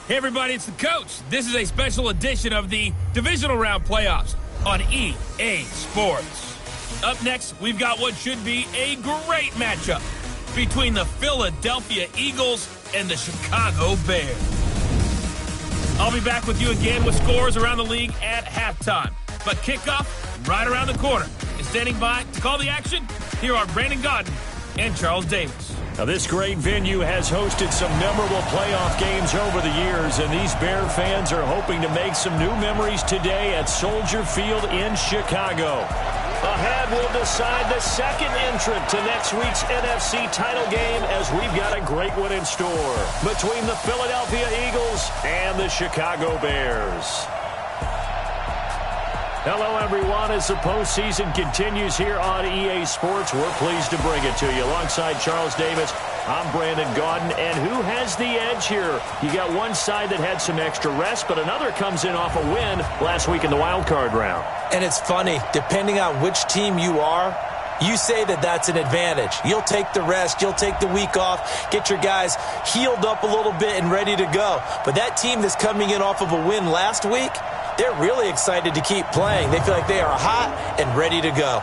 Hey everybody, it's the coach. This is a special edition of the Divisional Round Playoffs on EA Sports. Up next, we've got what should be a great matchup between the Philadelphia Eagles and the Chicago Bears. I'll be back with you again with scores around the league at halftime. But kickoff right around the corner. And standing by to call the action, here are Brandon Gaudin and Charles Davis. Now, this great venue has hosted some memorable playoff games over the years, and these Bear fans are hoping to make some new memories today at Soldier Field in Chicago. Ahead, we'll decide the second entrant to next week's NFC title game as we've got a great one in store between the Philadelphia Eagles and the Chicago Bears. Hello, everyone. As the postseason continues here on EA Sports, we're pleased to bring it to you. Alongside Charles Davis, I'm Brandon Gaudin. And who has the edge here? You got one side that had some extra rest, but another comes in off a win last week in the wild card round. And it's funny, depending on which team you are, you say that that's an advantage. You'll take the rest, you'll take the week off, get your guys healed up a little bit and ready to go. But that team that's coming in off of a win last week, they're really excited to keep playing. They feel like they are hot and ready to go.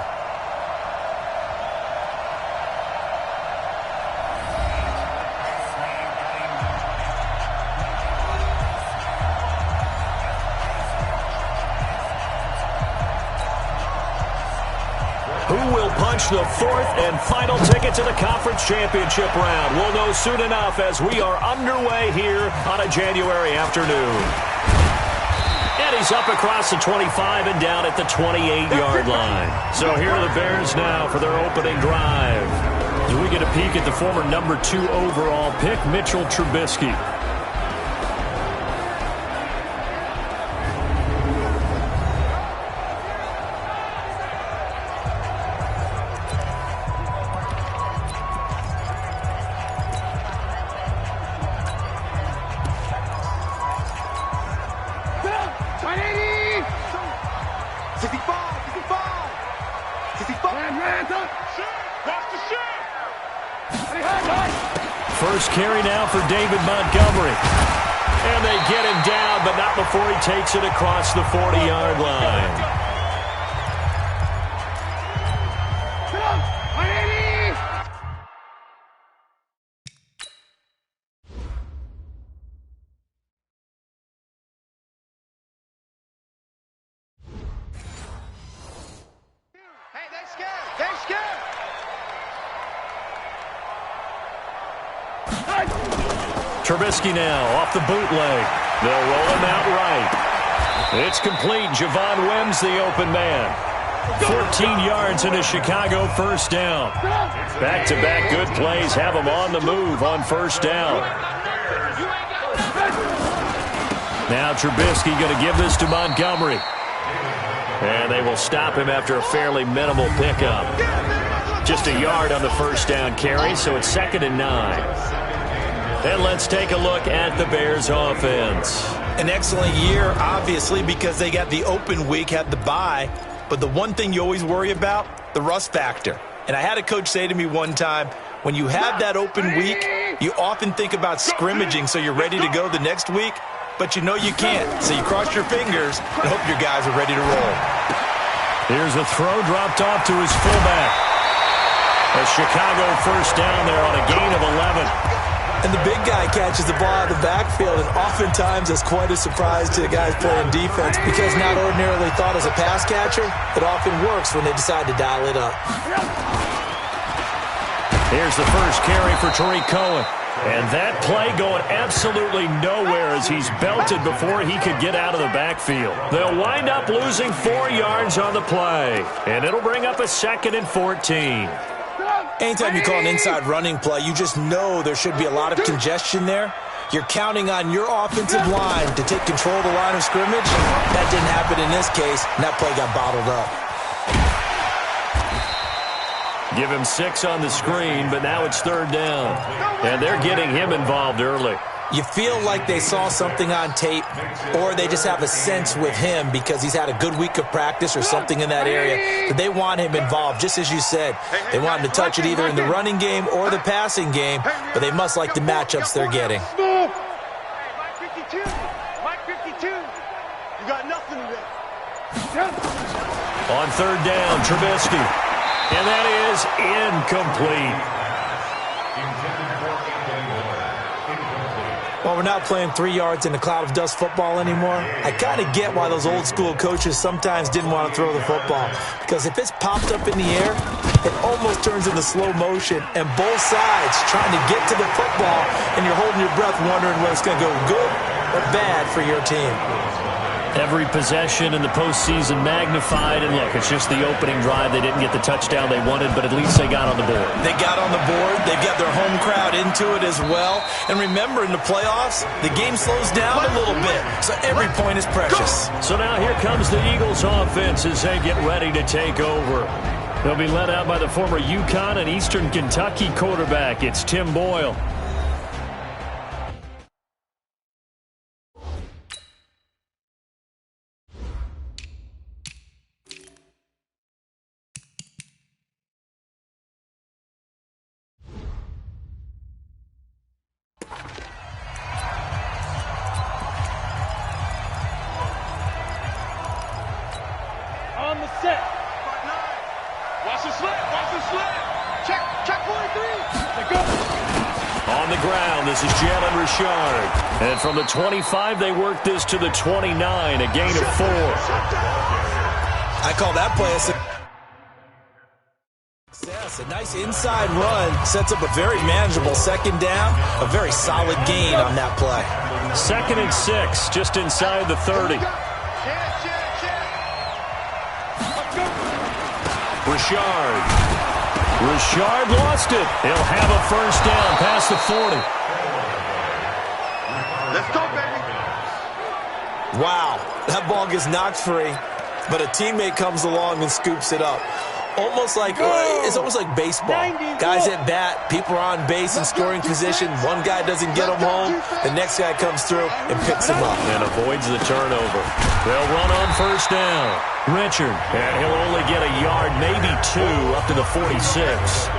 Who will punch the fourth and final ticket to the conference championship round? We'll know soon enough as we are underway here on a January afternoon. And he's up across the 25 and down at the 28-yard line. So here are the Bears now for their opening drive. As we get a peek at the former number 2 overall pick, Mitchell Trubisky. First carry now for David Montgomery. And they get him down, but not before he takes it across the 40-yard line. Hey, they're scared. They're scared. Trubisky now off the bootleg. They'll roll him out right. It's complete. Javon Wims, the open man. 14 yards and a Chicago first down. Back-to-back good plays have him on the move on first down. Now Trubisky going to give this to Montgomery. And they will stop him after a fairly minimal pickup. Just a yard on the first down carry, so it's 2nd and 9. And let's take a look at the Bears offense. An excellent year, obviously, because they got the open week, had the bye. But the one thing you always worry about, the rust factor. And I had a coach say to me one time, when you have that open week, you often think about scrimmaging so you're ready to go the next week, but you know you can't. So you cross your fingers and hope your guys are ready to roll. Here's a throw dropped off to his fullback. A Chicago first down there on a gain of 11. And the big guy catches the ball out of the backfield, and oftentimes that's quite a surprise to the guys playing defense because not ordinarily thought as a pass catcher, it often works when they decide to dial it up. Here's the first carry for Tariq Cohen. And that play going absolutely nowhere as he's belted before he could get out of the backfield. They'll wind up losing 4 yards on the play, and it'll bring up a 2nd and 14. Anytime you call an inside running play, you just know there should be a lot of congestion there. You're counting on your offensive line to take control of the line of scrimmage. That didn't happen in this case, and that play got bottled up. Give him 6 on the screen, but now it's 3rd down. And they're getting him involved early. You feel like they saw something on tape, or they just have a sense with him because he's had a good week of practice or something in that area that they want him involved. Just as you said, they want him to touch it either in the running game or the passing game, but they must like the matchups they're getting. 52. Mike 52. You got nothing today. On third down, Trubisky. And that is incomplete. Well, we're not playing 3 yards in a cloud of dust football anymore. I kind of get why those old school coaches sometimes didn't want to throw the football. Because if it's popped up in the air, it almost turns into slow motion. And both sides trying to get to the football, and you're holding your breath wondering whether it's going to go good or bad for your team. Every possession in the postseason magnified, and look, it's just the opening drive. They didn't get the touchdown they wanted, but at least they got on the board. They got on the board. They've got their home crowd into it as well. And remember, in the playoffs, the game slows down a little bit, so every point is precious. So now here comes the Eagles offense as they get ready to take over. They'll be led out by the former UConn and Eastern Kentucky quarterback. It's Tim Boyle. On the set. Watch the slip. Watch the slip. Check 43. They go. On the ground, this is Jalen Richard. And from the 25, they work this to the 29, a gain of 4. I call that play a success. A nice inside run sets up a very manageable second down. A very solid gain on that play. 2nd and 6, just inside the 30. Richard lost it. He'll have a first down past the 40. Let's go, baby. Wow, that ball gets knocked free, but a teammate comes along and scoops it up. It's almost like baseball. Guys at bat, people are on base in scoring position. One guy doesn't get him home. The next guy comes through and picks him up. And avoids the turnover. They'll run on first down. Richard, and he'll only get a yard, maybe 2, up to the 46.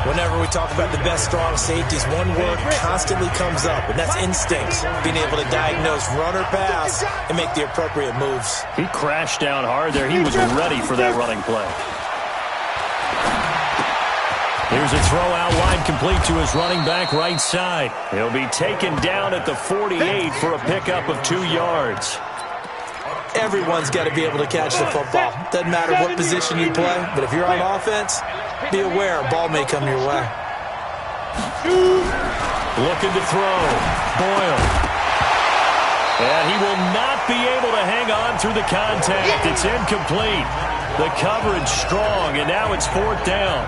Whenever we talk about the best strong safeties, one word constantly comes up, and that's instincts. Being able to diagnose run or pass and make the appropriate moves. He crashed down hard there. He was ready for that running play. Here's a throw out wide, complete to his running back right side. He'll be taken down at the 48 for a pickup of 2 yards. Everyone's got to be able to catch the football. Doesn't matter what position you play, but if you're on offense, be aware a ball may come your way. Looking to throw. Boyle. And he will not be able to hang on through the contact. It's incomplete. The coverage strong, and now it's 4th down.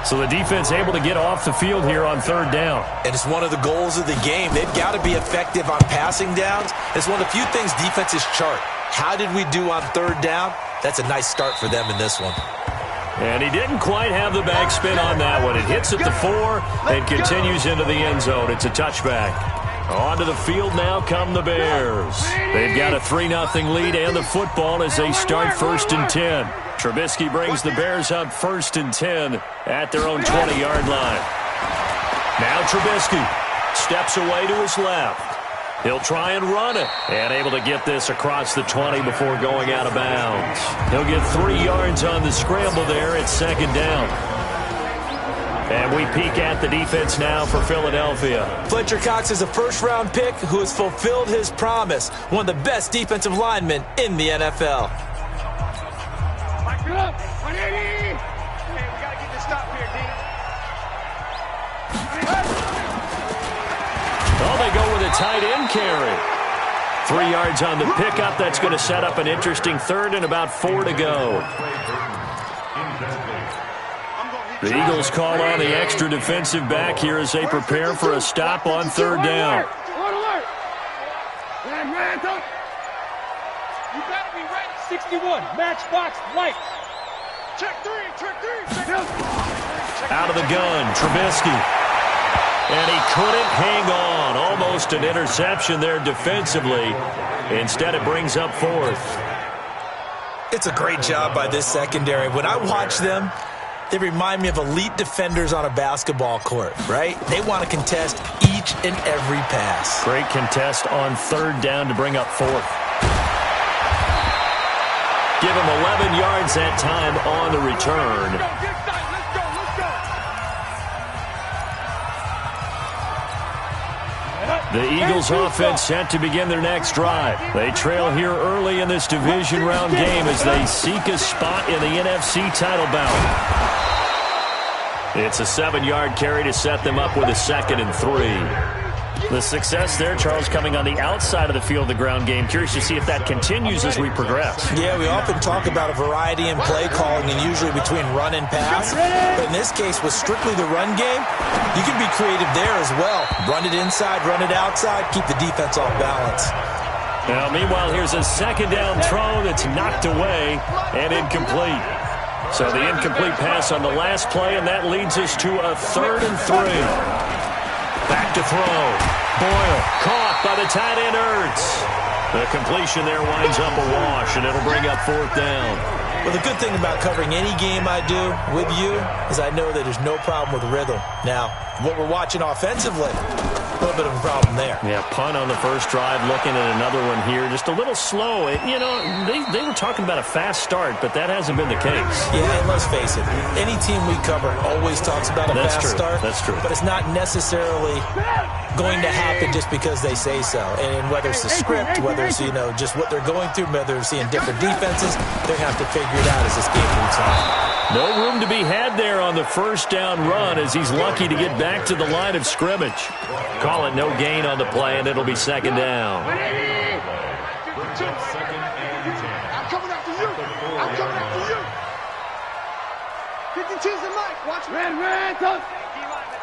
So the defense able to get off the field here on 3rd down. And it's one of the goals of the game. They've got to be effective on passing downs. It's one of the few things defenses chart. How did we do on 3rd down? That's a nice start for them in this one. And he didn't quite have the backspin on that one. It hits at the 4 and continues into the end zone. It's a touchback. Onto the field now come the Bears. They've got a 3-0 lead and the football as they start 1st and 10. Trubisky brings the Bears up 1st and 10 at their own 20-yard line. Now Trubisky steps away to his left. He'll try and run it, and able to get this across the 20 before going out of bounds. He'll get 3 yards on the scramble there at 2nd down. And we peek at the defense now for Philadelphia. Fletcher Cox is a first-round pick who has fulfilled his promise. One of the best defensive linemen in the NFL. Mike, get up. 180. Hey, we got to get this stop here, D. Oh, they go with a tight end carry. 3 yards on the pickup. That's going to set up an interesting 3rd and about 4 to go. The Eagles call on the extra defensive back here as they prepare for a stop on 3rd down. You got to be ready. 61, matchbox light. Check 3, check 3. Out of the gun, Trubisky. And he couldn't hang on. Almost an interception there defensively. Instead, it brings up 4th. It's a great job by this secondary. When I watch them, They remind me of elite defenders on a basketball court, right? They want to contest each and every pass. Great contest on third down to bring up fourth. Give him 11 yards that time on the return. The Eagles offense set to begin their next drive. They trail here early in this division round game as they seek a spot in the NFC title bout. It's a 7-yard carry to set them up with a 2nd and 3. The success there, Charles, coming on the outside of the field, the ground game. Curious to see if that continues as we progress. Yeah, we often talk about a variety in play calling and usually between run and pass. But in this case, with strictly the run game, you can be creative there as well. Run it inside, run it outside, keep the defense off balance. Now, meanwhile, here's a 2nd down throw that's knocked away and incomplete. So the incomplete pass on the last play, and that leads us to a 3rd and 3. Back to throw. Boyle caught by the tight end Ertz. The completion there winds up a wash, and it'll bring up 4th down. Well, the good thing about covering any game I do with you is I know that there's no problem with rhythm. Now, what we're watching offensively, a little bit of a problem there. Yeah, punt on the first drive, looking at another one here. Just a little slow. You know, they were talking about a fast start, but that hasn't been the case. Yeah, and let's face it, any team we cover always talks about a fast start. That's true. But it's not necessarily going to happen just because they say so. And whether it's the script, whether it's, you know, just what they're going through, whether they're seeing different defenses, they're going to have to figure it out as this game moves on. No room to be had there on the first down run as he's lucky to get back to the line of scrimmage. Call it no gain on the play, and it'll be 2nd down. I'm coming after you. I'm coming after you. 52's the mic. Watch me. Red,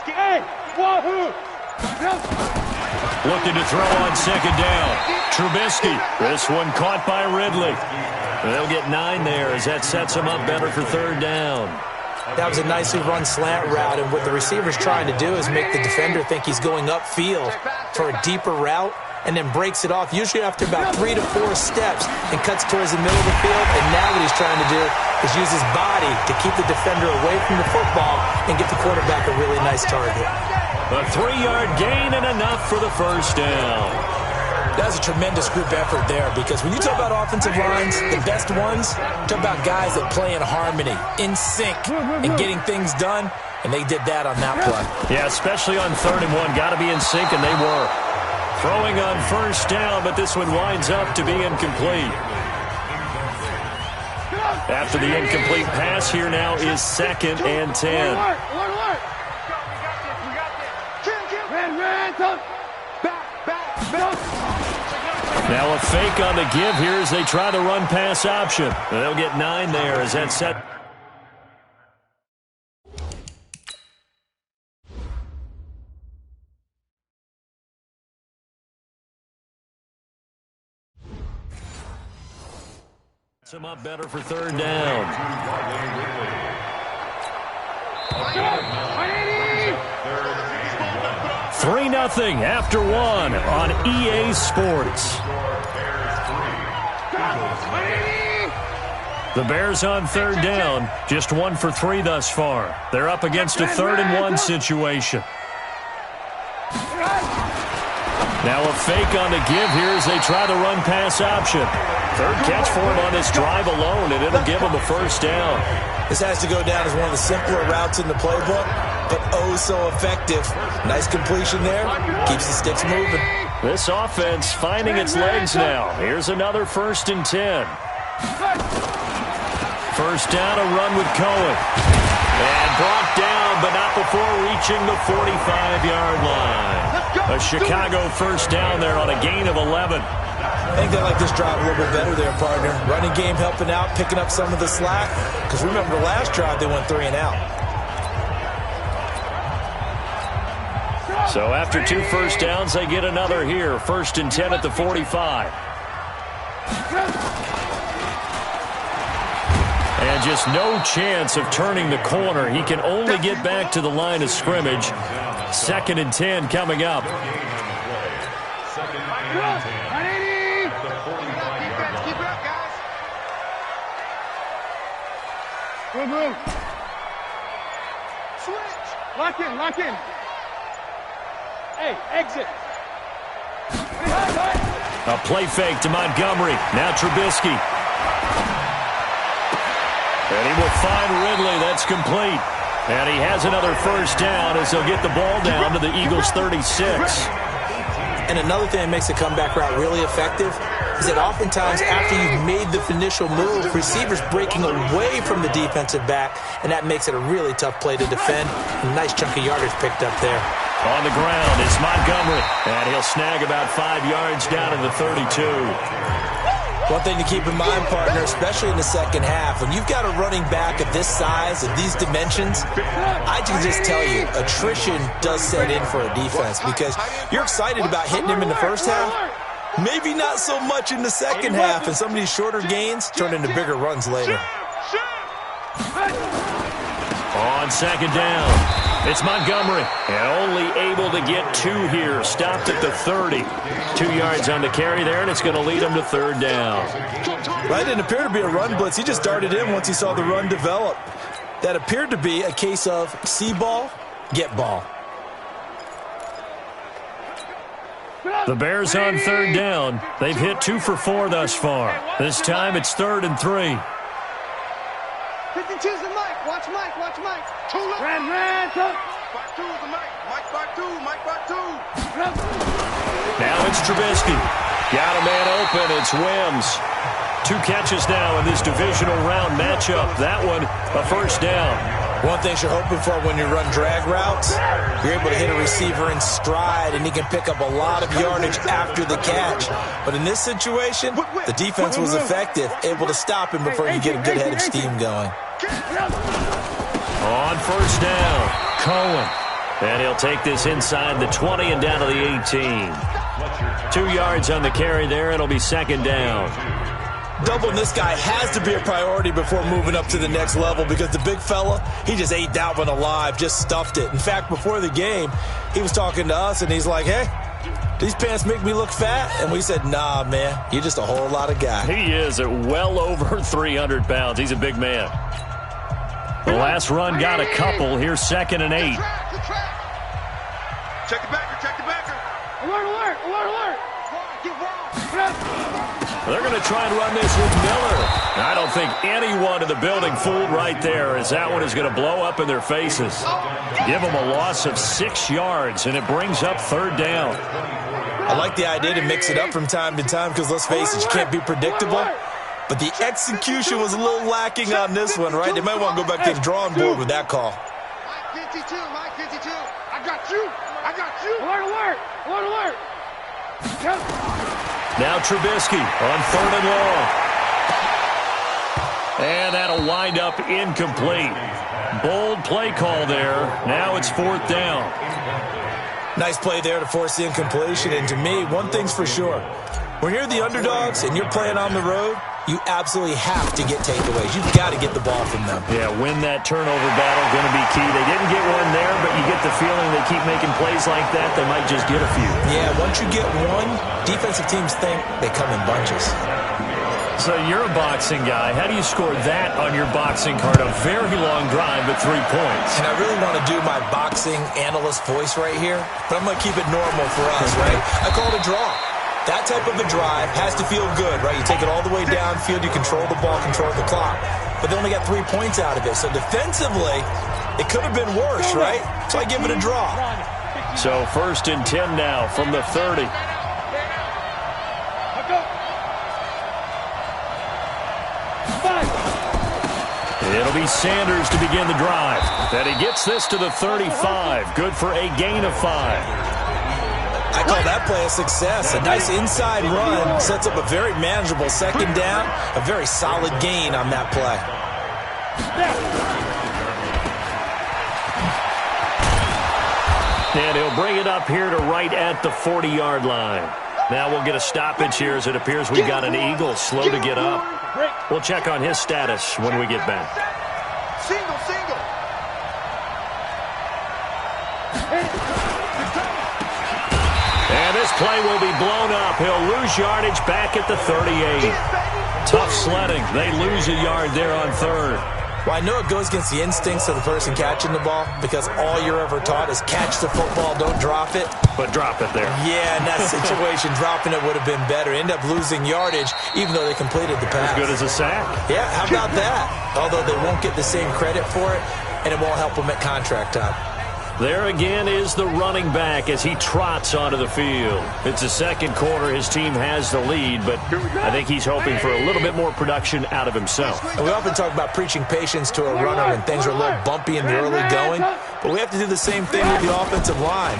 hey, wahoo. Looking to throw on 2nd down. Trubisky. This one caught by Ridley. They'll get 9 there as that sets them up better for 3rd down. That was a nicely run slant route, and what the receiver's trying to do is make the defender think he's going upfield for a deeper route and then breaks it off, usually after about 3 to 4 steps, and cuts towards the middle of the field. And now what he's trying to do is use his body to keep the defender away from the football and get the quarterback a really nice target. A 3-yard gain and enough for the first down. That was a tremendous group effort there, because when you talk about offensive lines, the best ones, talk about guys that play in harmony, in sync, and getting things done, and they did that on that play. Yeah, especially on 3rd and 1. Got to be in sync, and they were. Throwing on first down, but this one winds up to be incomplete. After the incomplete pass, here now is 2nd and 10. Now a fake on the give here as they try the run-pass option. They'll get 9 there as that set. Some up better for 3rd down. 3-0 after 1 on EA Sports. The Bears on 3rd down, just 1 for 3 thus far. They're up against a 3rd and 1 situation. Now a fake on the give here as they try the run-pass option. 3rd catch for him on this drive alone, and it'll give him a first down. This has to go down as one of the simpler routes in the playbook, but oh so effective. Nice completion there. Keeps the sticks moving. This offense finding its legs now. Here's another 1st and 10. First down, a run with Cohen. And brought down, but not before reaching the 45-yard line. A Chicago first down there on a gain of 11. I think they like this drive a little bit better there, partner. Running game helping out, picking up some of the slack. Because remember the last drive, they went 3 and out. So after 2 first downs, they get another here. 1st and 10 at the 45. And just no chance of turning the corner. He can only get back to the line of scrimmage. 2nd and 10 coming up. Lock in, lock in. Hey, exit. A play fake to Montgomery. Now Trubisky. And he will find Ridley. That's complete. And he has another first down as he'll get the ball down to the Eagles' 36. And another thing that makes a comeback route really effective is that oftentimes after you've made the initial move, receivers breaking away from the defensive back, and that makes it a really tough play to defend. A nice chunk of yardage picked up there. On the ground, it's Montgomery. And he'll snag about 5 yards down to the 32. One thing to keep in mind, partner, especially in the second half, when you've got a running back of this size and these dimensions, I can just tell you, attrition does set in for a defense because you're excited about hitting him in the first half. Maybe not so much in the second half, and some of these shorter gains turn into bigger runs later. On second down, it's Montgomery, and only able to get 2 here. Stopped at the 30. 2 yards on the carry there, and it's going to lead him to third down. Right, didn't appear to be a run blitz. He just darted in once he saw the run develop. That appeared to be a case of see ball, get ball. The Bears on third down. They've hit 2 for 4 thus far. This time it's 3rd and 3. 52's the mic. Watch Mike. Watch Mike. Ran. Back 2 is the mic. Mike back 2. Mike back 2. Now it's Trubisky. Got a man open. It's Wims. 2 catches now in this divisional round matchup. That one, a first down. One thing you're hoping for when you run drag routes, you're able to hit a receiver in stride, and he can pick up a lot of yardage after the catch. But in this situation, the defense was effective, able to stop him before you get a good head of steam going. On first down, Cohen. And he'll take this inside the 20 and down to the 18. 2 yards on the carry there. It'll be second down. Doubling this guy has to be a priority before moving up to the next level because the big fella, he just ate that one alive, just stuffed it. In fact, before the game, he was talking to us, and he's like, hey, these pants make me look fat? And we said, nah, man, you're just a whole lot of guy. He is at well over 300 pounds. He's a big man. The last run got a couple. Here's 2nd and 8. Check the backer. Alert. They're going to try and run this with Miller. I don't think anyone in the building fooled right there, as that one is going to blow up in their faces. Give them a loss of 6 yards, and it brings up third down. I like the idea to mix it up from time to time because, let's face it, you can't be predictable. But the execution was a little lacking on this one, right? They might want to go back to the drawing board with that call. Mike 52. I got you. Alert. Now Trubisky on 3rd and long. And that'll wind up incomplete. Bold play call there. Now it's 4th down. Nice play there to force the incompletion. And to me, one thing's for sure. When you're the underdogs and you're playing on the road, you absolutely have to get takeaways. You've got to get the ball from them. Yeah, win that turnover battle, going to be key. They didn't get one there, but you get the feeling they keep making plays like that, they might just get a few. Yeah, once you get one, defensive teams think they come in bunches. So you're a boxing guy. How do you score that on your boxing card? A very long drive, but 3 points. And I really want to do my boxing analyst voice right here, but I'm going to keep it normal for us, right? I call it a draw. That type of a drive has to feel good, right? You take it all the way downfield, you control the ball, control the clock. But they only got 3 points out of it. So defensively, it could have been worse, right? So I give it a draw. So 1st and 10 now from the 30. It'll be Sanders to begin the drive. And he gets this to the 35. Good for a gain of 5. I call that play a success. A nice inside run sets up a very manageable second down. A very solid gain on that play. And he'll bring it up here to right at the 40-yard line. Now we'll get a stoppage here as it appears we've got an Eagle slow to get up. We'll check on his status when we get back. Single. And this play will be blown up. He'll lose yardage back at the 38. Tough sledding. They lose a yard there on 3rd. Well, I know it goes against the instincts of the person catching the ball because all you're ever taught is catch the football, don't drop it. But drop it there. Yeah, in that situation, dropping it would have been better. End up losing yardage even though they completed the pass. As good as a sack. Yeah, how about that? Although they won't get the same credit for it, and it won't help them at contract time. There again is the running back as he trots onto the field. It's the second quarter. His team has the lead, but I think he's hoping for a little bit more production out of himself. And we often talk about preaching patience to a runner when things are a little bumpy in the early going, but we have to do the same thing with the offensive line.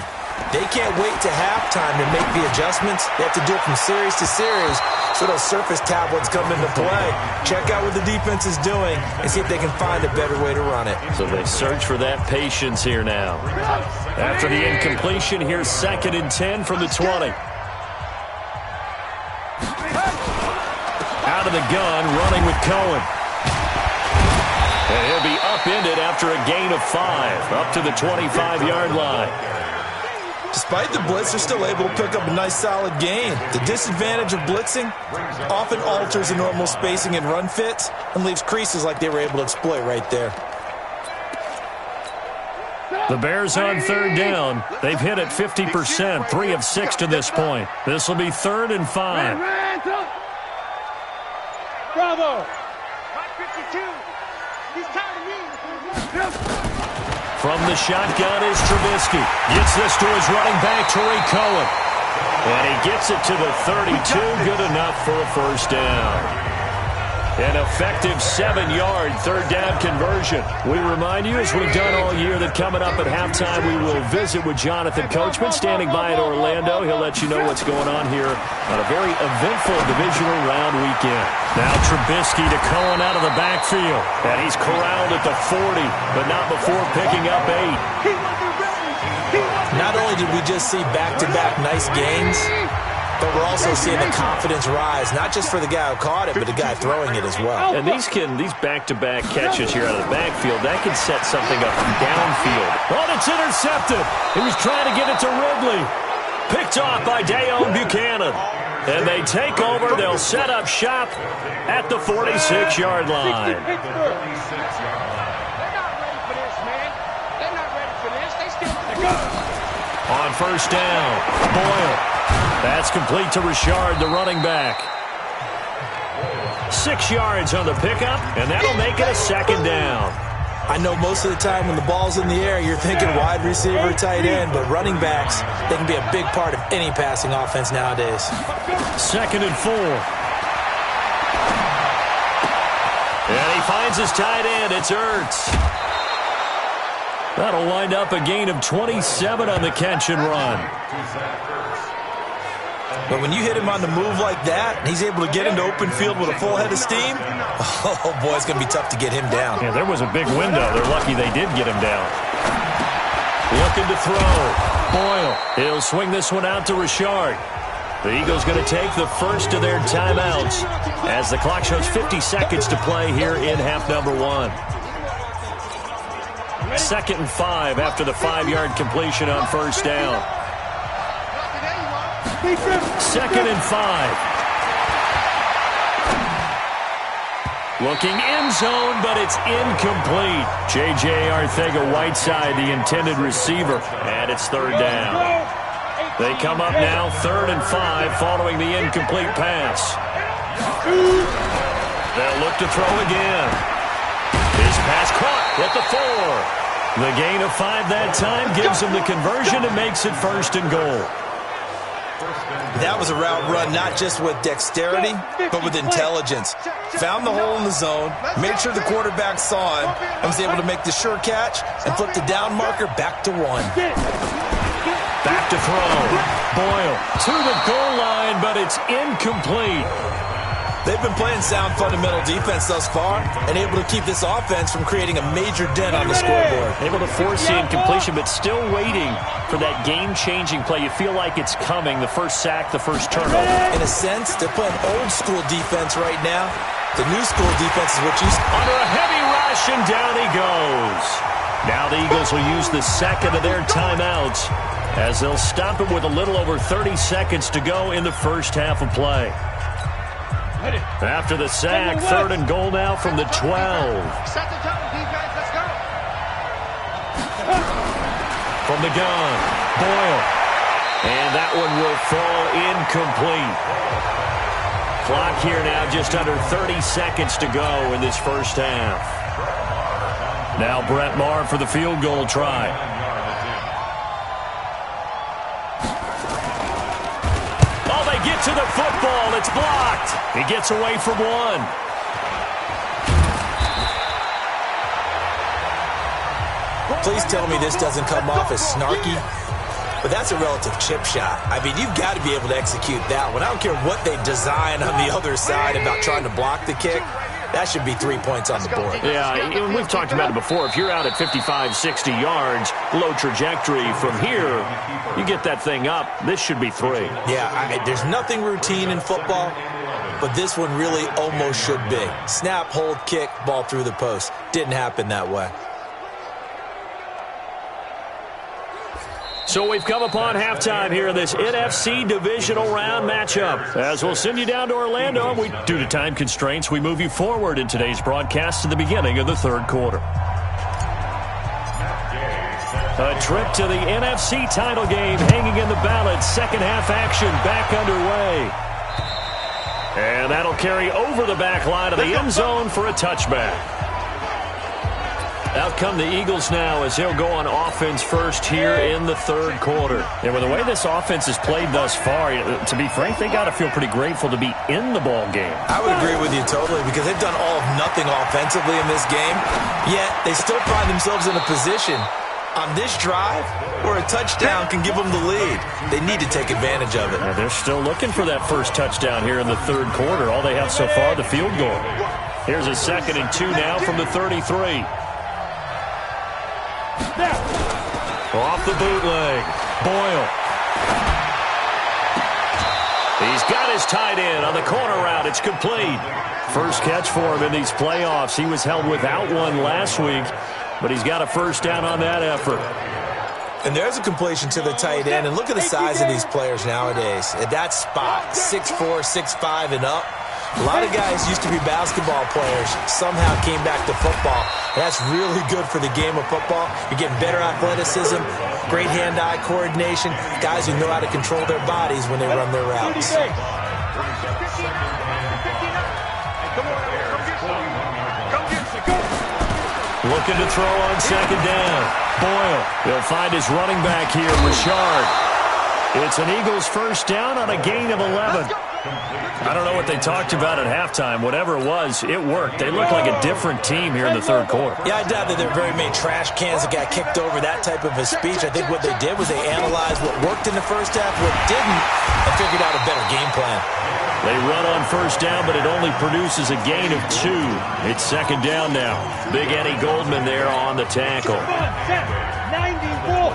They can't wait to halftime to make the adjustments. They have to do it from series to series so those surface tablets come into play. Check out what the defense is doing and see if they can find a better way to run it. So they search for that patience here now. After the incompletion, here's 2nd and 10 from the 20. Out of the gun, running with Cohen. And he'll be upended after a gain of 5, up to the 25-yard line. Despite the blitz, they're still able to pick up a nice solid gain. The disadvantage of blitzing often alters the normal spacing and run fits and leaves creases like they were able to exploit right there. The Bears on 3rd down. They've hit it 50%, 3 of 6 to this point. This will be 3rd and 5. Bravo. 52. He's tired of me. From the shotgun is Trubisky. Gets this to his running back, Tariq Cohen. And he gets it to the 32. Good enough for a first down. An effective 7-yard 3rd down conversion. We remind you, as we've done all year, that coming up at halftime, we will visit with Jonathan Coachman standing by at Orlando. He'll let you know what's going on here on a very eventful divisional round weekend. Now Trubisky to Cohen out of the backfield. And he's corralled at the 40, but not before picking up 8. Not only did we just see back-to-back nice gains, but we're also seeing the confidence rise, not just for the guy who caught it, but the guy throwing it as well. And these back-to-back catches here out of the backfield, that can set something up downfield. Oh, it's intercepted. He was trying to get it to Ridley. Picked off by Dayon Buchanan. And they take over. They'll set up shop at the 46-yard line. They're not ready for this, man. They're not ready for this. They still want to go. On first down, Boyle. That's complete to Richard, the running back. 6 yards on the pickup, and that'll make it a 2nd down. I know most of the time when the ball's in the air, you're thinking wide receiver, tight end, but running backs, they can be a big part of any passing offense nowadays. 2nd and 4. And he finds his tight end. It's Ertz. That'll wind up a gain of 27 on the catch and run. But when you hit him on the move like that, and he's able to get into open field with a full head of steam, oh boy, it's going to be tough to get him down. Yeah, there was a big window. They're lucky they did get him down. Looking to throw. Boyle. He'll swing this one out to Richard. The Eagles going to take the first of their timeouts as the clock shows 50 seconds to play here in half number 1. 2nd and 5 after the 5-yard completion on first down. 2nd and 5. Looking end zone, but it's incomplete. J.J. Arcega-Whiteside, the intended receiver, and it's 3rd down. They come up now 3rd and 5 following the incomplete pass. They'll look to throw again. His pass caught at the 4. The gain of 5 that time gives him the conversion and makes it 1st and goal. That was a route run not just with dexterity, but with intelligence. Found the hole in the zone, made sure the quarterback saw him, and was able to make the sure catch and flip the down marker back to 1. Back to throw. Boyle to the goal line, but it's incomplete. They've been playing sound fundamental defense thus far and able to keep this offense from creating a major dent on the scoreboard. Able to force the incompletion, but still waiting for that game-changing play. You feel like it's coming, the first sack, the first turnover. In a sense, they're playing old-school defense right now. The new-school defense is what you... Under a heavy rush, and down he goes. Now the Eagles will use the second of their timeouts as they'll stop it with a little over 30 seconds to go in the first half of play. After the sack, 3rd and goal now from the 12. Set the tone, defense. Let's go. From the gun, Boyle. And that one will fall incomplete. Clock here now just under 30 seconds to go in this first half. Now Brett Maher for the field goal try. Oh, they get to the football. It's blocked. He gets away from one. Please tell me this doesn't come off as snarky, but that's a relative chip shot. I mean, you've got to be able to execute that one. I don't care what they design on the other side about trying to block the kick. That should be 3 points on the board. Yeah, we've talked about it before. If you're out at 55, 60 yards, low trajectory from here, you get that thing up, this should be 3. Yeah, there's nothing routine in football, but this one really almost should be. Snap, hold, kick, ball through the post. Didn't happen that way. So we've come upon halftime here in this NFC divisional round matchup. As we'll send you down to Orlando, due to time constraints, we move you forward in today's broadcast to the beginning of the 3rd quarter. A trip to the NFC title game hanging in the balance. Second half action back underway. And that'll carry over the back line of the end zone for a touchback. Out come the Eagles now as they'll go on offense first here in the 3rd quarter. And with the way this offense has played thus far, to be frank, they got to feel pretty grateful to be in the ball game. I would agree with you totally because they've done all of nothing offensively in this game, yet they still find themselves in a position on this drive where a touchdown can give them the lead. They need to take advantage of it. And they're still looking for that first touchdown here in the 3rd quarter. All they have so far, the field goal. Here's a 2nd and 2 now from the 33. Off the bootleg, Boyle. He's got his tight end on the corner route. It's complete. First catch for him in these playoffs. He was held without one last week, but he's got a first down on that effort. And there's a completion to the tight end. And look at the size of these players nowadays. At that spot, 6'4", 6'5", and up. A lot of guys used to be basketball players, somehow came back to football. And that's really good for the game of football. You're getting better athleticism, great hand-eye coordination, guys who know how to control their bodies when they run their routes. Looking to throw on 2nd down. Boyle. He'll find his running back here, Richard. It's an Eagles first down on a gain of 11. I don't know what they talked about at halftime. Whatever it was, it worked. They look like a different team here in the 3rd quarter. Yeah, I doubt that there are very many trash cans that got kicked over, that type of a speech. I think what they did was they analyzed what worked in the first half, what didn't, and figured out a better game plan. They run on first down, but it only produces a gain of 2. It's 2nd down now. Big Eddie Goldman there on the tackle. 94.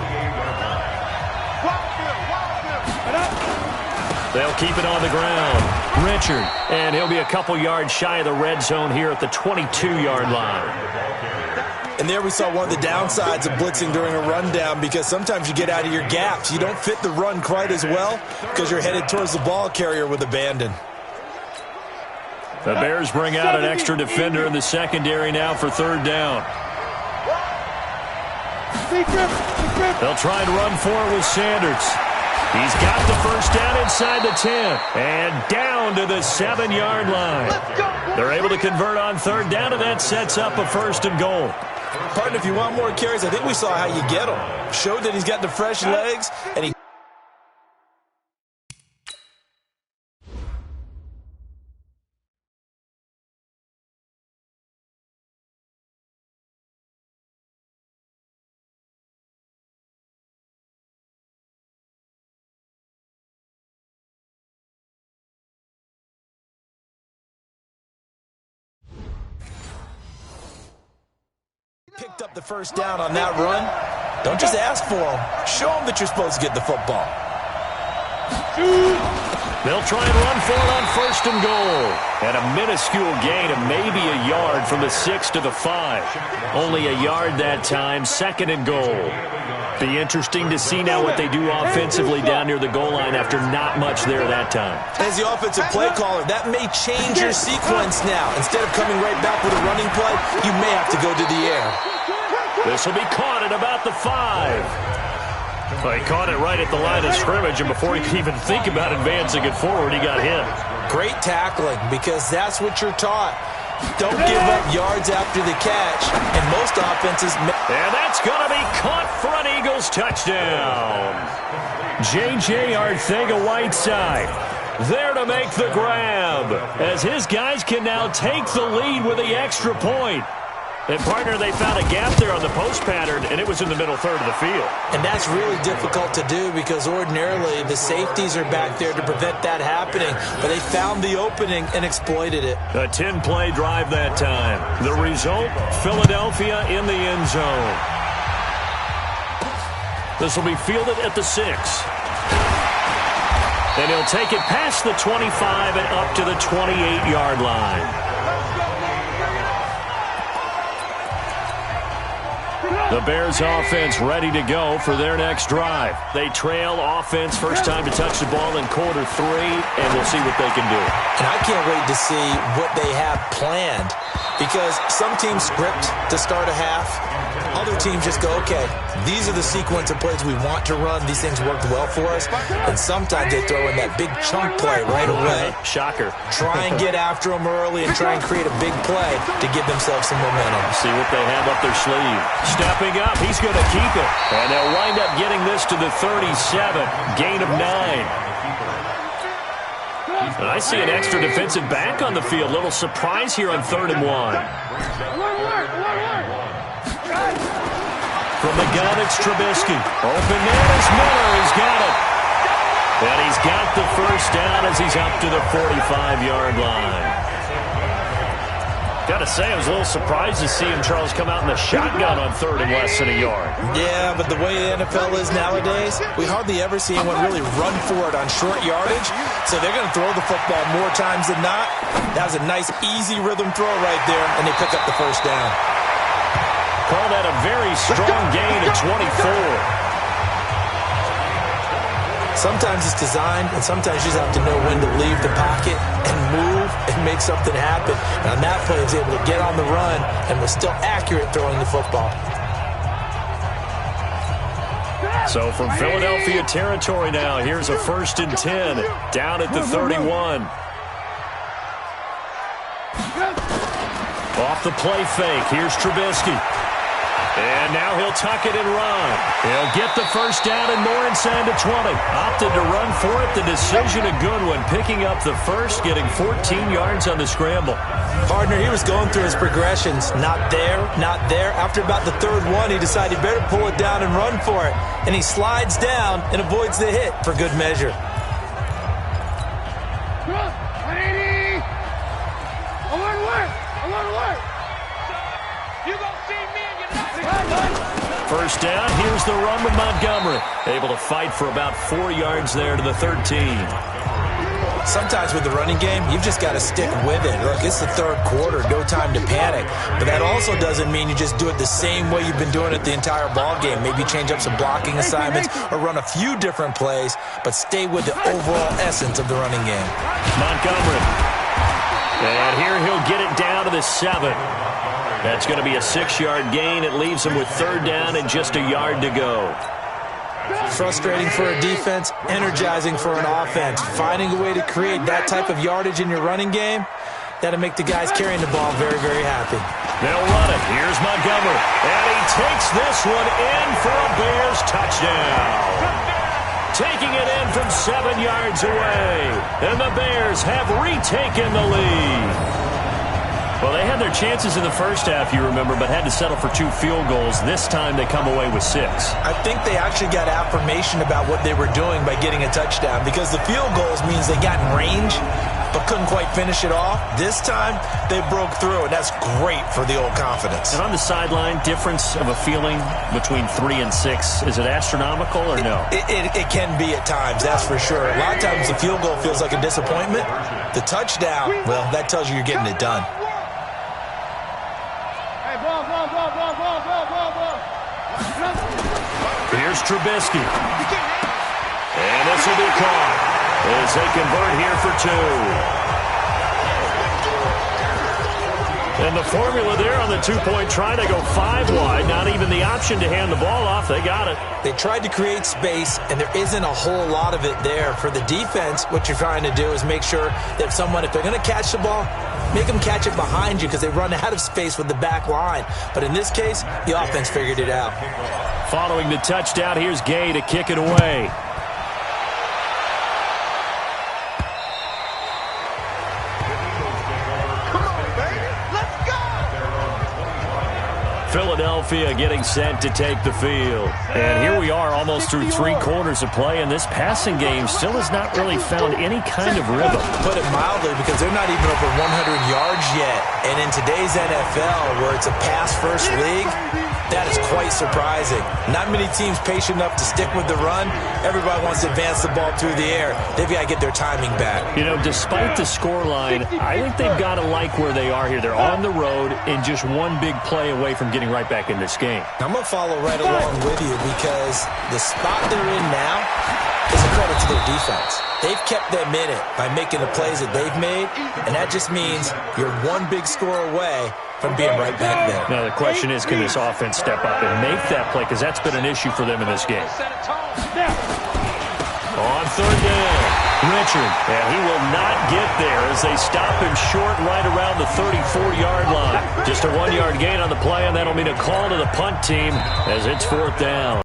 They'll keep it on the ground. Richard, and he'll be a couple yards shy of the red zone here at the 22-yard line. And there we saw one of the downsides of blitzing during a rundown because sometimes you get out of your gaps. You don't fit the run quite as well because you're headed towards the ball carrier with abandon. The Bears bring out an extra defender in the secondary now for 3rd down. They'll try and run for it with Sanders. He's got the first down inside the 10 and down to the 7-yard line. They're able to convert on 3rd down, and that sets up a 1st and goal. Partner, if you want more carries, I think we saw how you get him. Showed that he's got the fresh legs, and he picked up the first down on that run. Don't just ask for them. Show them that you're supposed to get the football. They'll try and run for it on 1st and goal. And a minuscule gain of maybe a yard from the 6 to the 5. Only a yard that time, 2nd and goal. Be interesting to see now what they do offensively down near the goal line after not much there that time. As the offensive play caller, that may change your sequence now. Instead of coming right back with a running play, you may have to go to the air. This will be caught at about the 5. Well, he caught it right at the line of scrimmage, and before he could even think about advancing it forward, he got hit. Great tackling, because that's what you're taught. Don't give up yards after the catch, and most offenses... And that's going to be caught for an Eagles touchdown. J.J. Arcega-Whiteside there to make the grab, as his guys can now take the lead with the extra point. And, partner, they found a gap there on the post pattern, and it was in the middle third of the field. And that's really difficult to do because ordinarily the safeties are back there to prevent that happening. But they found the opening and exploited it. A 10-play drive that time. The result, Philadelphia in the end zone. This will be fielded at the 6. And he'll take it past the 25 and up to the 28-yard line. The Bears offense ready to go for their next drive. They trail offense, first time to touch the ball in quarter 3, and we'll see what they can do. And I can't wait to see what they have planned, because some teams script to start a half. Other teams just go, okay, these are the sequence of plays we want to run. These things worked well for us. And sometimes they throw in that big chunk play right away. Shocker. Try and get after them early and try and create a big play to give themselves some momentum. See what they have up their sleeve. Stepping up, he's going to keep it. And they'll wind up getting this to the 37. Gain of 9. And I see an extra defensive back on the field. Little surprise here on 3rd and 1. From the gun, it's Trubisky. Open man is Miller. He's got it. And he's got the first down as he's up to the 45-yard line. Got to say, I was a little surprised to see him, Charles, come out in the shotgun on 3rd and less than a yard. Yeah, but the way the NFL is nowadays, we hardly ever see anyone really run for it on short yardage. So they're going to throw the football more times than not. That was a nice, easy rhythm throw right there, and they pick up the first down. Call that a very strong gain at 24. Sometimes it's designed, and sometimes you just have to know when to leave the pocket and move and make something happen. And on that play, he was able to get on the run and was still accurate throwing the football. So from Philadelphia territory now, here's a 1st and 10 down at the 31. Off the play fake, here's Trubisky. And now he'll tuck it and run. He'll get the first down and more inside the 20. Opted to run for it. The decision a good one. Picking up the first, getting 14 yards on the scramble. Partner, he was going through his progressions. Not there, not there. After about the 3rd one, he decided better pull it down and run for it. And he slides down and avoids the hit for good measure. First down, here's the run with Montgomery. Able to fight for about 4 yards there to the 13. Sometimes with the running game, you've just got to stick with it. Look, it's the 3rd quarter, no time to panic. But that also doesn't mean you just do it the same way you've been doing it the entire ball game. Maybe change up some blocking assignments or run a few different plays, but stay with the overall essence of the running game. Montgomery. And here he'll get it down to the 7. That's going to be a 6-yard gain. It leaves him with 3rd down and just a yard to go. Frustrating for a defense, energizing for an offense. Finding a way to create that type of yardage in your running game, that'll make the guys carrying the ball very, very happy. They'll run it. Here's Montgomery. And he takes this one in for a Bears touchdown. Taking it in from 7 yards away. And the Bears have retaken the lead. Well, they had their chances in the first half, you remember, but had to settle for 2 field goals. This time they come away with 6. I think they actually got affirmation about what they were doing by getting a touchdown, because the field goals means they got in range. but couldn't quite finish it off. This time, they broke through, and that's great for the old confidence. And on the sideline, difference of a feeling between 3 and 6, is it astronomical or no? It can be at times, that's for sure. A lot of times the field goal feels like a disappointment. The touchdown, well, that tells you you're getting it done. Hey, ball. Here's Trubisky. And this will be caught as they convert here for 2. And the formula there on the two-point try, they go 5 wide. Not even the option to hand the ball off. They got it. They tried to create space, and there isn't a whole lot of it there. For the defense, what you're trying to do is make sure that if they're going to catch the ball, make them catch it behind you because they run out of space with the back line. But in this case, the offense figured it out. Following the touchdown, here's Gay to kick it away. Philadelphia getting set to take the field. And here we are almost through 3 quarters of play, and this passing game still has not really found any kind of rhythm. Put it mildly, because they're not even over 100 yards yet. And in today's NFL, where it's a pass-first league, that is quite surprising. Not many teams patient enough to stick with the run. Everybody wants to advance the ball through the air. They've got to get their timing back. You know, despite the scoreline, I think they've got to like where they are here. They're on the road and just one big play away from getting right back in this game. I'm going to follow right along with you because the spot they're in now is a credit to their defense. They've kept them in it by making the plays that they've made, and that just means you're one big score away from being right back there. Now, the question is, can this offense step up and make that play? Because that's been an issue for them in this game. On third down, Richard. And he will not get there as they stop him short right around the 34-yard line. Just a 1-yard gain on the play, and that'll mean a call to the punt team as it's 4th down.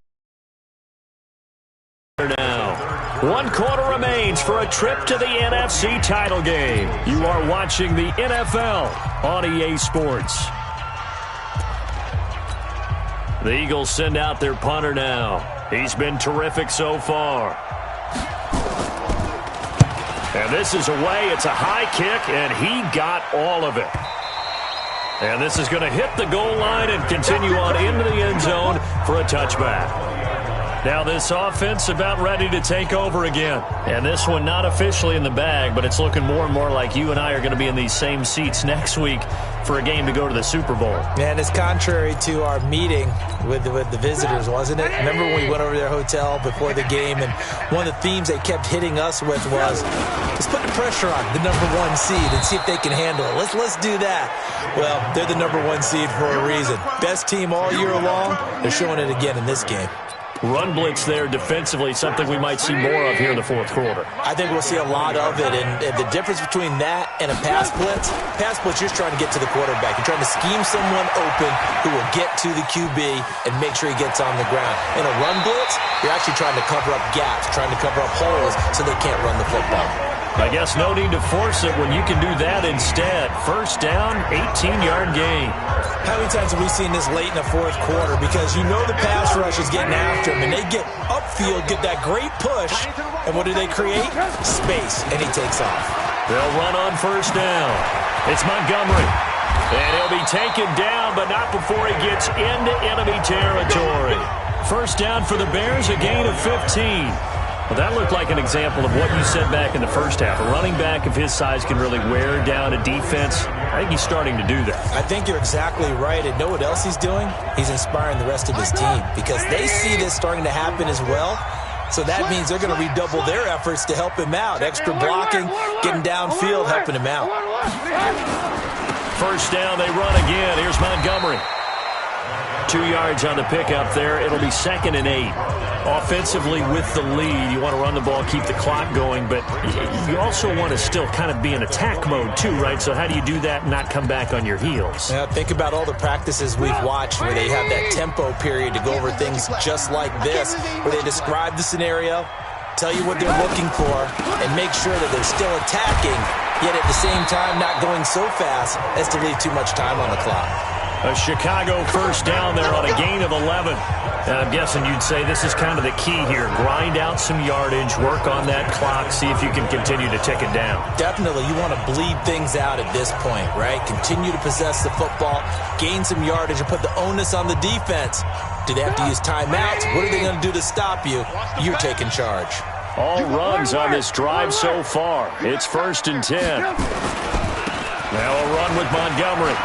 Now, 1 quarter remains for a trip to the NFC title game. You are watching the NFL on EA Sports. The Eagles send out their punter now. He's been terrific so far. And this is away. It's a high kick, and he got all of it. And this is going to hit the goal line and continue on into the end zone for a touchback. Now this offense about ready to take over again. And this one not officially in the bag, but it's looking more and more like you and I are going to be in these same seats next week for a game to go to the Super Bowl. And it's contrary to our meeting with the visitors, wasn't it? Remember when we went over to their hotel before the game, and one of the themes they kept hitting us with was, let's put the pressure on the #1 seed and see if they can handle it. Let's do that. Well, they're the #1 seed for a reason. Best team all year long. They're showing it again in this game. Run blitz there defensively, something we might see more of here in the 4th quarter. I think we'll see a lot of it, and the difference between that and a pass blitz, you're just trying to get to the quarterback. You're trying to scheme someone open who will get to the QB and make sure he gets on the ground. In a run blitz, you're actually trying to cover up gaps, trying to cover up holes so they can't run the football. I guess no need to force it when you can do that instead. 1st down, 18-yard gain. How many times have we seen this late in the 4th quarter? Because you know the pass rush is getting after him, and they get upfield, get that great push, and what do they create? Space, and he takes off. They'll run on 1st down. It's Montgomery. And he'll be taken down, but not before he gets into enemy territory. 1st down for the Bears, a gain of 15. Well, that looked like an example of what you said back in the first half. A running back of his size can really wear down a defense. I think he's starting to do that. I think you're exactly right. And know what else he's doing? He's inspiring the rest of his team because they see this starting to happen as well. So that means they're going to redouble their efforts to help him out. Extra blocking, getting downfield, helping him out. 1st down, they run again. Here's Montgomery. 2 yards on the pickup there. It'll be 2nd and 8. Offensively with the lead, you want to run the ball, keep the clock going, but you also want to still kind of be in attack mode too, right? So how do you do that and not come back on your heels? Yeah, think about all the practices we've watched where they have that tempo period to go over things just like this, where they describe the scenario, tell you what they're looking for, and make sure that they're still attacking, yet at the same time not going so fast as to leave too much time on the clock. A Chicago first down there on a gain of 11. And I'm guessing you'd say this is kind of the key here. Grind out some yardage, work on that clock, see if you can continue to tick it down. Definitely. You want to bleed things out at this point, right? Continue to possess the football, gain some yardage, and put the onus on the defense. Do they have to use timeouts? What are they going to do to stop you? You're taking charge. All runs on this drive so far. It's 1st and 10. Now a run with Montgomery.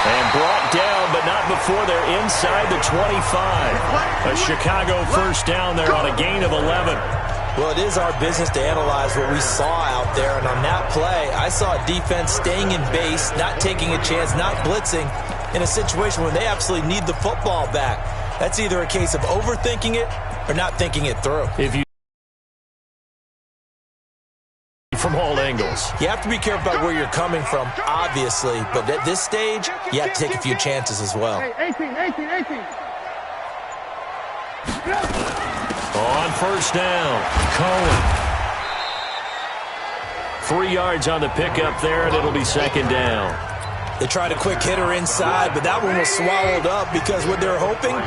And brought down, but not before they're inside the 25. A Chicago first down there on a gain of 11. Well, it is our business to analyze what we saw out there. And on that play, I saw a defense staying in base, not taking a chance, not blitzing, in a situation where they absolutely need the football back. That's either a case of overthinking it or not thinking it through. If you from all angles. You have to be careful about where you're coming from, obviously, but at this stage, you have to take a few chances as well. 18. On first down, Cohen. 3 yards on the pickup there, and it'll be 2nd down. They tried a quick hitter inside, but that one was swallowed up because what they're hoping,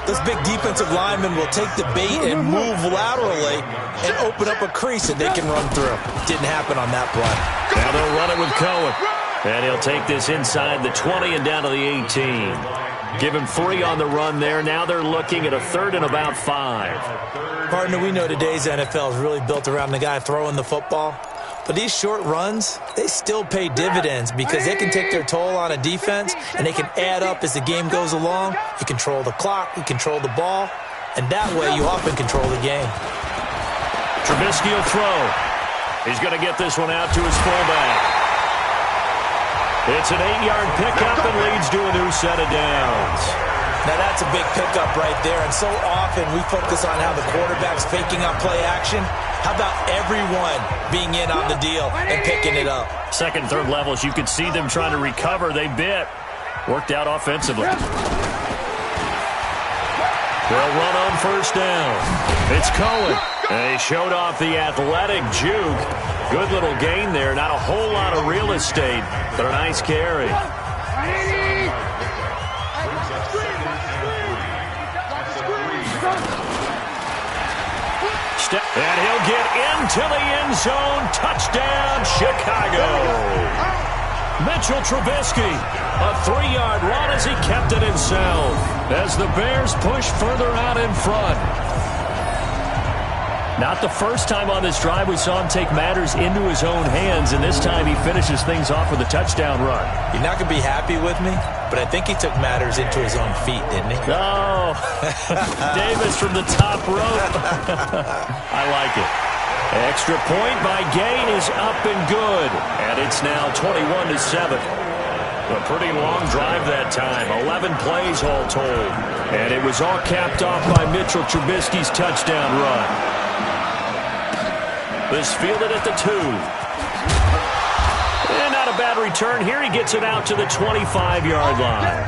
those big defensive linemen will take the bait and move laterally and open up a crease that they can run through. Didn't happen on that play. Now they'll run it with Cohen. And he'll take this inside the 20 and down to the 18. Give him 3 on the run there. Now they're looking at a 3rd and about 5. Partner, we know today's NFL is really built around the guy throwing the football. But these short runs, they still pay dividends because they can take their toll on a defense and they can add up as the game goes along. You control the clock, you control the ball, and that way you often control the game. Trubisky will throw. He's going to get this one out to his fullback. It's an 8-yard pickup and leads to a new set of downs. Now that's a big pickup right there, and so often we focus on how the quarterback's faking up play action. How about everyone being in on the deal and picking it up? 2nd, 3rd levels, you could see them trying to recover. They bit. Worked out offensively. They'll run on first down. It's Cohen. And he showed off the athletic juke. Good little gain there. Not a whole lot of real estate, but a nice carry. And he'll get into the end zone. Touchdown, Chicago. Mitchell Trubisky, a 3-yard run as he kept it himself. As the Bears push further out in front. Not the first time on this drive we saw him take matters into his own hands, and this time he finishes things off with a touchdown run. You're not going to be happy with me, but I think he took matters into his own feet, didn't he? Oh, Davis from the top rope. I like it. Extra point by Gain is up and good, and it's now 21-7. A pretty long drive that time, 11 plays all told, and it was all capped off by Mitchell Trubisky's touchdown run. This fielded at the 2. And not a bad return here. He gets it out to the 25-yard line.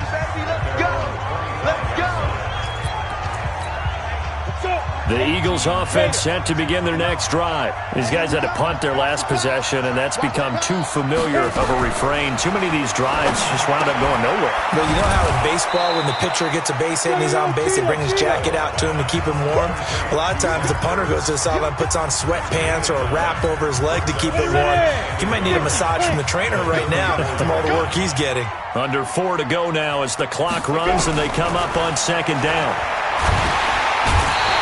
The Eagles offense set to begin their next drive. These guys had to punt their last possession, and that's become too familiar of a refrain. Too many of these drives just wound up going nowhere. Well, you know how in baseball, when the pitcher gets a base hit and he's on base, they bring his jacket out to him to keep him warm? A lot of times the punter goes to the sideline, puts on sweatpants or a wrap over his leg to keep it warm. He might need a massage from the trainer right now from all the work he's getting. Under 4 to go now as the clock runs and they come up on 2nd down.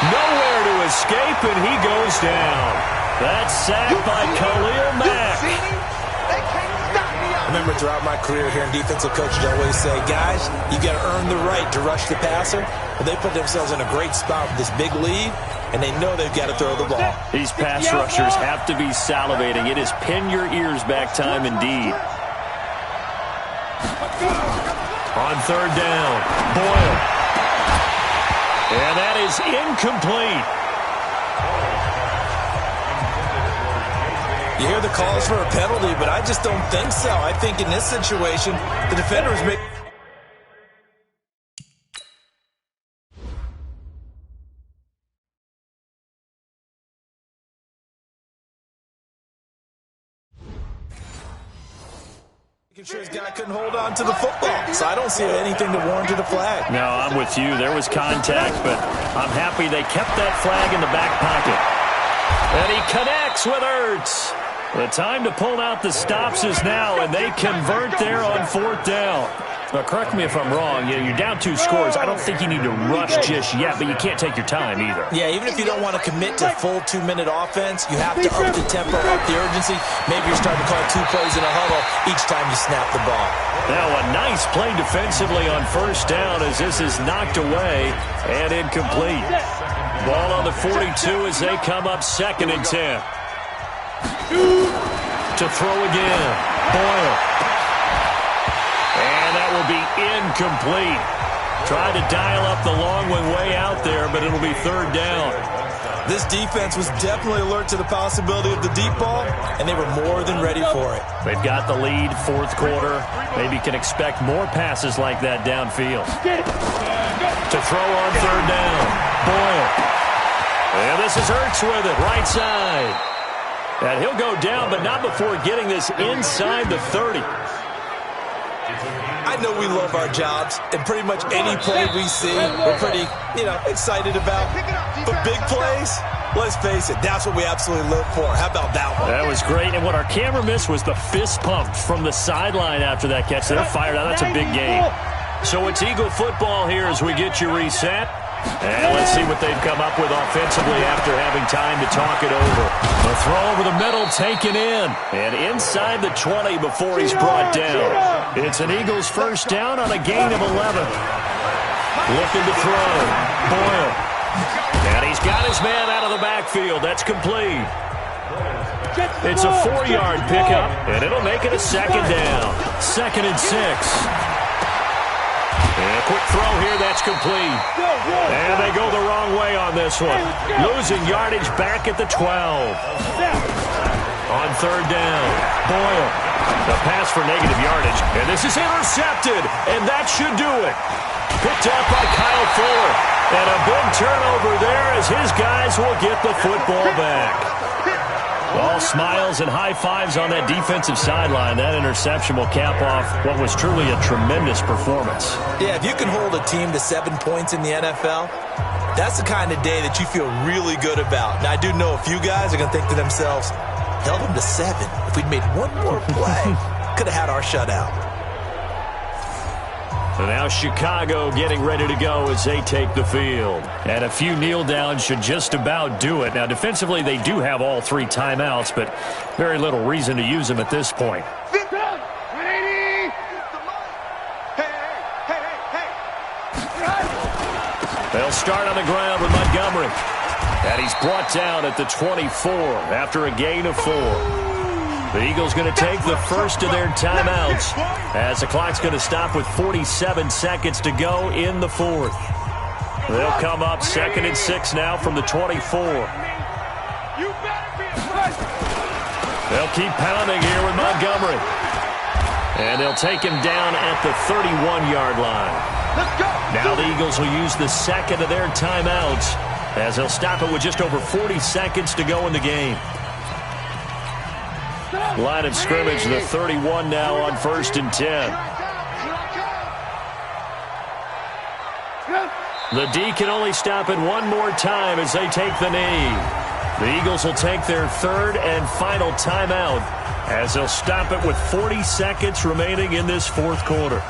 Nowhere to escape, and he goes down. That's sacked by Khalil Mack. I remember throughout my career here in defensive coaches, I always say, guys, you got to earn the right to rush the passer. Well, they put themselves in a great spot with this big lead, and they know they've got to throw the ball. These pass rushers have to be salivating. It is pin your ears back time indeed. On 3rd down, Boyle. And that is incomplete. You hear the calls for a penalty, but I just don't think so. I think in this situation, the defenders make... Making sure his guy couldn't hold on to the football. So I don't see anything to warrant a flag. No, I'm with you. There was contact, but I'm happy they kept that flag in the back pocket. And he connects with Ertz. The time to pull out the stops is now, and they convert there on 4th down. Now, correct me if I'm wrong. You're down 2 scores. I don't think you need to rush just yet, but you can't take your time either. Yeah, even if you don't want to commit to full 2-minute offense, you have to up the tempo, up the urgency. Maybe you're starting to call 2 plays in a huddle each time you snap the ball. Now a nice play defensively on 1st down as this is knocked away and incomplete. Ball on the 42 as they come up 2nd and 10. To throw again. Boyle. And that will be incomplete. Tried to dial up the long one way out there, but it'll be 3rd down. This defense was definitely alert to the possibility of the deep ball, and they were more than ready for it. They've got the lead, 4th quarter. Maybe can expect more passes like that downfield. To throw on 3rd down. Boyle. And this is Ertz with it, right side. And he'll go down, but not before getting this inside the 30. I know we love our jobs, and pretty much any play we see, we're pretty, excited about. But big plays, let's face it, that's what we absolutely live for. How about that one? That was great, and what our camera missed was the fist pump from the sideline after that catch. They're fired out. That's a big game. So it's Eagle football here as we get you reset. And let's see what they've come up with offensively after having time to talk it over. The throw over the middle taken in. And inside the 20 before he's brought down. It's an Eagles 1st down on a gain of 11. Looking to throw. Boyle. And he's got his man out of the backfield. That's complete. It's a 4-yard pickup, and it'll make it a 2nd down. 2nd and 6. And a quick throw here, that's complete. And they go the wrong way on this one. Losing yardage back at the 12. On 3rd down, Boyle. The pass for negative yardage. And this is intercepted. And that should do it. Picked up by Kyle Fuller. And a big turnover there as his guys will get the football back. All smiles and high fives on that defensive sideline. That interception will cap off what was truly a tremendous performance. Yeah, if you can hold a team to 7 points in the NFL, that's the kind of day that you feel really good about. Now, I do know a few guys are going to think to themselves, held them to 7. If we'd made one more play, could have had our shutout. And now Chicago getting ready to go as they take the field. And a few kneel downs should just about do it. Now, defensively, they do have all 3 timeouts, but very little reason to use them at this point. They'll start on the ground with Montgomery. And he's brought down at the 24 after a gain of 4. The Eagles going to take the first of their timeouts as the clock's going to stop with 47 seconds to go in the 4th. They'll come up 2nd and 6 now from the 24. They'll keep pounding here with Montgomery. And they'll take him down at the 31-yard line. Now the Eagles will use the 2nd of their timeouts as they'll stop it with just over 40 seconds to go in the game. Line of scrimmage, the 31 now on 1st and 10. The D can only stop it one more time as they take the knee. The Eagles will take their 3rd and final timeout as they'll stop it with 40 seconds remaining in this 4th quarter.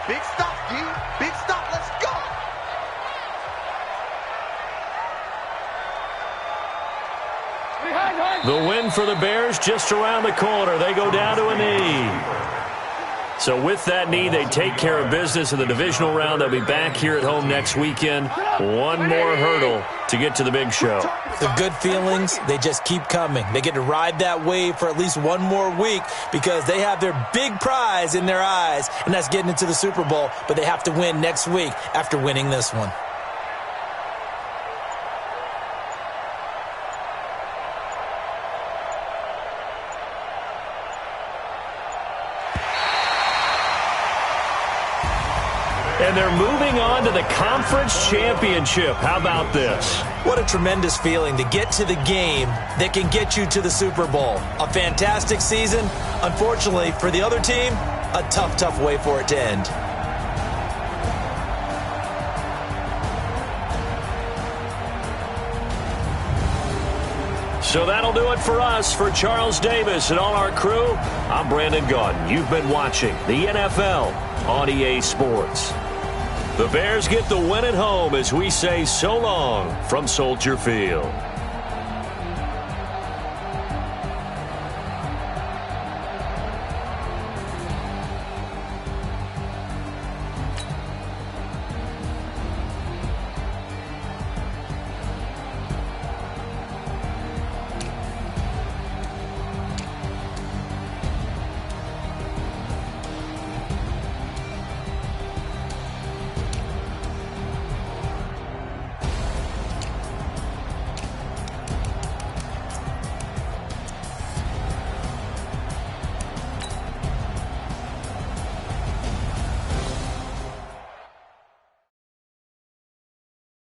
Big stop, D. Big stop. Let's go. The win for the Bears just around the corner. They go down to a knee. So with that knee, they take care of business in the divisional round. They'll be back here at home next weekend. One more hurdle to get to the big show. The good feelings, they just keep coming. They get to ride that wave for at least one more week because they have their big prize in their eyes, and that's getting into the Super Bowl. But they have to win next week after winning this one. And they're moving on to the conference championship. How about this? What a tremendous feeling to get to the game that can get you to the Super Bowl. A fantastic season. Unfortunately, for the other team, a tough, tough way for it to end. So that'll do it for us. For Charles Davis and all our crew, I'm Brandon Gaudin. You've been watching the NFL on EA Sports. The Bears get the win at home as we say so long from Soldier Field.